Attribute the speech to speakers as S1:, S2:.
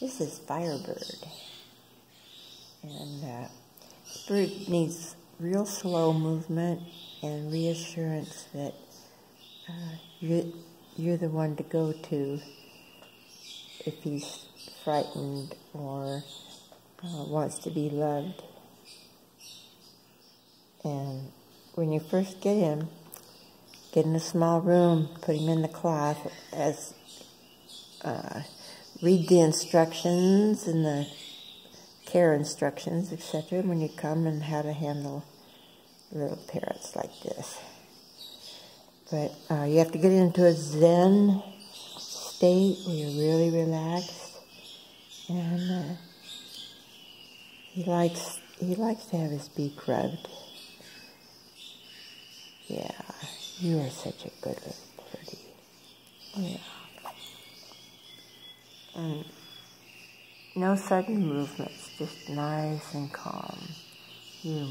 S1: This is Firebird, and this bird needs real slow movement and reassurance that you're the one to go to if he's frightened or wants to be loved. And when you first get him, get in a small room, put him in the cloth, read the instructions and the care instructions, etc. when you come, and how to handle little parrots like this. But you have to get into a zen state where you're really relaxed, and he likes to have his beak rubbed. Yeah, you are such a good little birdie. Yeah. And no sudden movements, just nice and calm. You